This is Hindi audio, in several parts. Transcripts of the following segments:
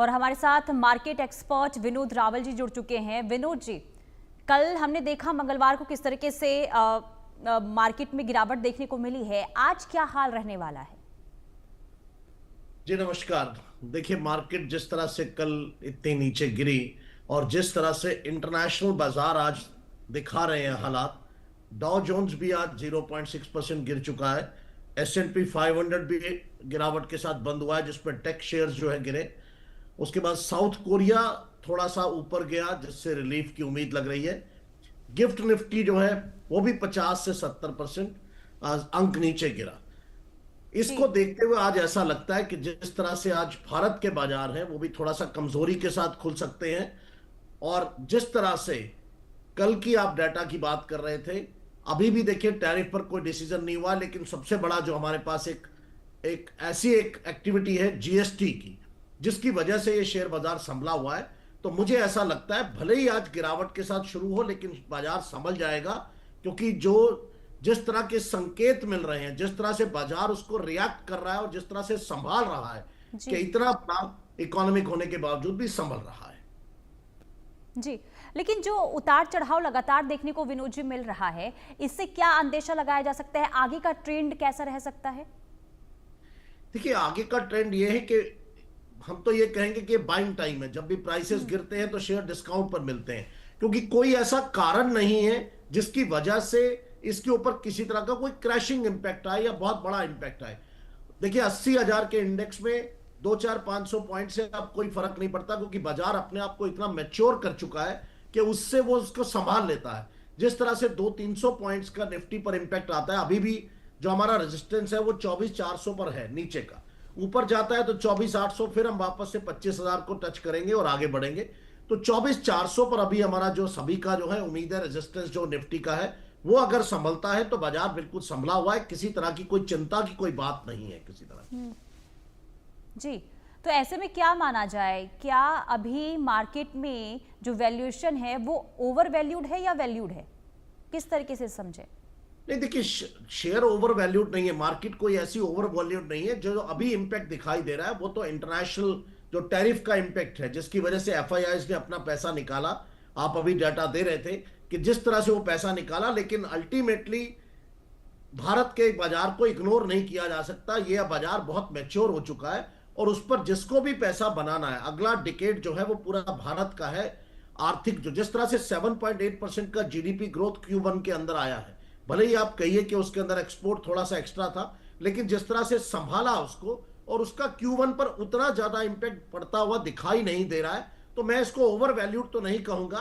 और हमारे साथ मार्केट एक्सपर्ट विनोद रावल जी जुड़ चुके हैं। विनोद जी, कल हमने देखा मंगलवार को किस तरीके से मार्केट में गिरावट देखने को मिली है, आज क्या हाल रहने वाला है? जी नमस्कार। देखिए, मार्केट जिस तरह से कल इतनी नीचे गिरी और जिस तरह से इंटरनेशनल बाजार आज दिखा रहे हैं हालात, डॉ जोन्स भी आज 0.6% गिर चुका है। S&P 500 भी गिरावट के साथ बंद हुआ है, जिसमें टेक शेयर्स जो है गिरे। उसके बाद साउथ कोरिया थोड़ा सा ऊपर गया, जिससे रिलीफ की उम्मीद लग रही है। गिफ्ट निफ्टी जो है वो भी 50 से 70% अंक नीचे गिरा। इसको जी देखते हुए आज ऐसा लगता है कि जिस तरह से आज भारत के बाजार हैं वो भी थोड़ा सा कमजोरी के साथ खुल सकते हैं। और जिस तरह से कल की आप डाटा की बात कर रहे थे, अभी भी देखिए टैरिफ पर कोई डिसीजन नहीं हुआ, लेकिन सबसे बड़ा जो हमारे पास एक एक ऐसी एक एक्टिविटी है जीएसटी की, जिसकी वजह से ये शेयर बाजार संभला हुआ है। तो मुझे ऐसा लगता है भले ही आज गिरावट के साथ शुरू हो, लेकिन बाजार संभल जाएगा, क्योंकि जो जिस तरह के संकेत मिल रहे हैं, जिस तरह से बाजार उसको रिएक्ट कर रहा है और जिस तरह से संभाल रहा है कि जी इतना बड़ा इकोनॉमिक होने के बावजूद भी संभल रहा है। जी, लेकिन जो उतार चढ़ाव लगातार देखने को विनोद जी मिल रहा है, इससे क्या अंदेशा लगाया जा सकता है? आगे का ट्रेंड कैसा रह सकता है? देखिए, आगे का ट्रेंड ये है कि हम तो ये कहेंगे कि बाइंग टाइम है। जब भी प्राइसेस गिरते हैं तो शेयर डिस्काउंट पर मिलते हैं, क्योंकि कोई ऐसा कारण नहीं है जिसकी वजह से इसके ऊपर किसी तरह का कोई क्रैशिंग इंपैक्ट आए या बहुत बड़ा इंपैक्ट आए। देखिए, 80,000 के इंडेक्स में 200-400-500 पॉइंट से अब कोई फर्क नहीं पड़ता, क्योंकि बाजार अपने आप को इतना मैच्योर कर चुका है कि उससे वो उसको संभाल लेता है। जिस तरह से 200-300 पॉइंट्स का निफ्टी पर इंपैक्ट आता है, अभी भी जो हमारा रेजिस्टेंस है वो 24,400 पर है नीचे का। ऊपर जाता है तो 24,800, फिर हम वापस से 25,000 को टच करेंगे और आगे बढ़ेंगे। तो 24,400 पर अभी हमारा जो सभी का जो है उम्मीद है, रेजिस्टेंस जो निफ्टी का है वो अगर संभलता है तो बाजार बिल्कुल संभला हुआ है। किसी तरह की कोई चिंता की कोई बात नहीं है किसी तरह की। जी, तो ऐसे में क्या माना जाए? क्या अभी मार्केट में जो वैल्यूएशन है वो ओवर वैल्यूड है या वैल्यूड है? किस तरीके से समझे? नहीं, देखिए, शेयर ओवर वैल्यूड नहीं है, मार्केट कोई ऐसी ओवर वैल्यूड नहीं है। जो अभी इंपैक्ट दिखाई दे रहा है वो तो इंटरनेशनल जो टैरिफ का इंपैक्ट है, जिसकी वजह से एफआईआईज ने अपना पैसा निकाला। आप अभी डाटा दे रहे थे कि जिस तरह से वो पैसा निकाला, लेकिन अल्टीमेटली भारत के बाजार को इग्नोर नहीं किया जा सकता। यह बाजार बहुत मैच्योर हो चुका है और उस पर जिसको भी पैसा बनाना है, अगला डिकेड जो है वो पूरा भारत का है। आर्थिक जो जिस तरह से 7.8% का जीडीपी ग्रोथ Q1 के अंदर आया है, भले ही आप कहिए कि उसके अंदर एक्सपोर्ट थोड़ा सा एक्स्ट्रा था, लेकिन जिस तरह से संभाला उसको, और उसका Q1 पर उतना ज्यादा इंपैक्ट पड़ता हुआ दिखाई नहीं दे रहा है। तो मैं इसको ओवर वैल्यूड तो नहीं कहूंगा।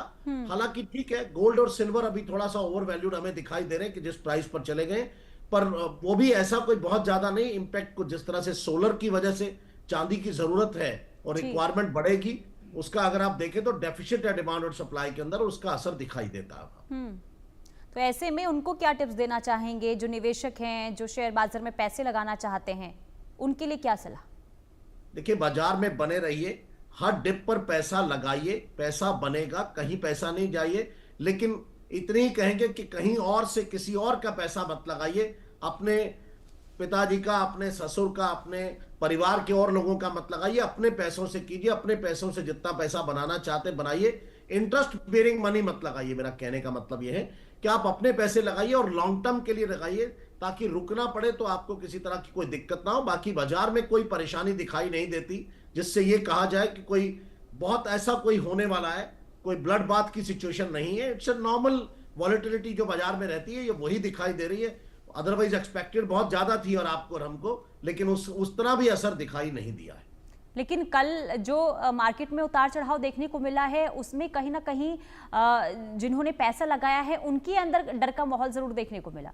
हालांकि ठीक है, गोल्ड और सिल्वर अभी थोड़ा सा ओवर वैल्यूड हमें दिखाई दे रहे हैं कि जिस प्राइस पर चले गए, पर वो भी ऐसा कोई बहुत ज्यादा नहीं। इंपैक्ट को जिस तरह से सोलर की वजह से चांदी की जरूरत है और जी रिक्वायरमेंट बढ़ेगी, उसका अगर आप देखें तो डेफिसिट है डिमांड और सप्लाई के अंदर, उसका असर दिखाई देता है। तो ऐसे में उनको क्या टिप्स देना चाहेंगे जो निवेशक हैं, जो शेयर बाजार में पैसे लगाना चाहते हैं, उनके लिए क्या सलाह? देखिए, बाजार में बने रहिए, हर डिप पर पैसा लगाइए, पैसा बनेगा, कहीं पैसा नहीं जाइए। लेकिन इतनी ही कहेंगे कि कहीं और से किसी और का पैसा मत लगाइए। अपने पिताजी का, अपने ससुर का, अपने परिवार के और लोगों का मत लगाइए। अपने पैसों से कीजिए, अपने पैसों से जितना पैसा बनाना चाहते बनाइए। इंटरेस्ट बेरिंग मनी मत लगाइए। मेरा कहने का मतलब यह है कि आप अपने पैसे लगाइए और लॉन्ग टर्म के लिए लगाइए, ताकि रुकना पड़े तो आपको किसी तरह की कोई दिक्कत ना हो। बाकी बाजार में कोई परेशानी दिखाई नहीं देती जिससे ये कहा जाए कि कोई बहुत ऐसा कोई होने वाला है। कोई ब्लड बाथ की सिचुएशन नहीं है। इट्स अ नॉर्मल वॉलेटिलिटी जो बाजार में रहती है, ये वही दिखाई दे रही है। अदरवाइज एक्सपेक्टेड बहुत ज्यादा थी और आपको और हमको, लेकिन उस तरह भी असर दिखाई नहीं दिया है। लेकिन कल जो मार्केट में उतार चढ़ाव देखने को मिला है, उसमें कहीं ना कहीं जिन्होंने पैसा लगाया है उनके अंदर डर का माहौल जरूर देखने को मिला।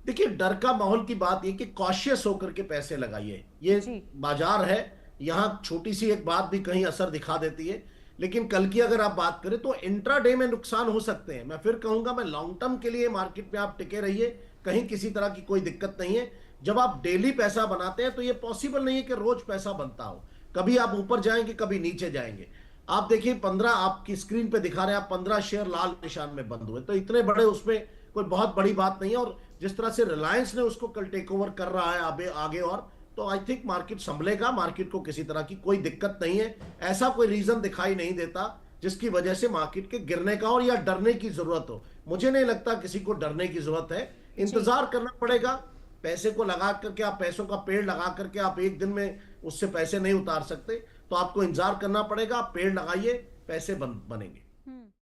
देखिए, डर का माहौल की बात यह कि कॉशियस होकर के पैसे लगाइए। ये जी बाजार है, यहां छोटी सी एक बात भी कहीं असर दिखा देती है। लेकिन कल की अगर आप बात करें तो इंट्राडे में नुकसान हो सकते हैं। मैं फिर कहूंगा, मैं लॉन्ग टर्म के लिए मार्केट में आप टिके रहिए, कहीं किसी तरह की कोई दिक्कत नहीं है। जब आप डेली पैसा बनाते हैं तो ये पॉसिबल नहीं है कि रोज पैसा बनता हो। कभी आप ऊपर जाएंगे, कभी नीचे जाएंगे। आप देखिए, 15 आपकी स्क्रीन पे दिखा रहे हैं, आप 15 शेयर लाल निशान में बंद हुए, तो इतने बड़े उसमें कोई बहुत बड़ी बात नहीं है। और जिस तरह से रिलायंस ने उसको कल टेक ओवर कर रहा है आगे आगे, और तो आई थिंक मार्केट संभलेगा, मार्केट को किसी तरह की कोई दिक्कत नहीं है। ऐसा कोई रीजन दिखाई नहीं देता जिसकी वजह से मार्केट के गिरने का और या डरने की जरूरत हो। मुझे नहीं लगता किसी को डरने की जरूरत है। जी। इंतजार करना पड़ेगा। पैसे को लगा करके, आप पैसों का पेड़ लगा करके आप एक दिन में उससे पैसे नहीं उतार सकते, तो आपको इंतजार करना पड़ेगा। आप पेड़ लगाइए, पैसे बनेंगे।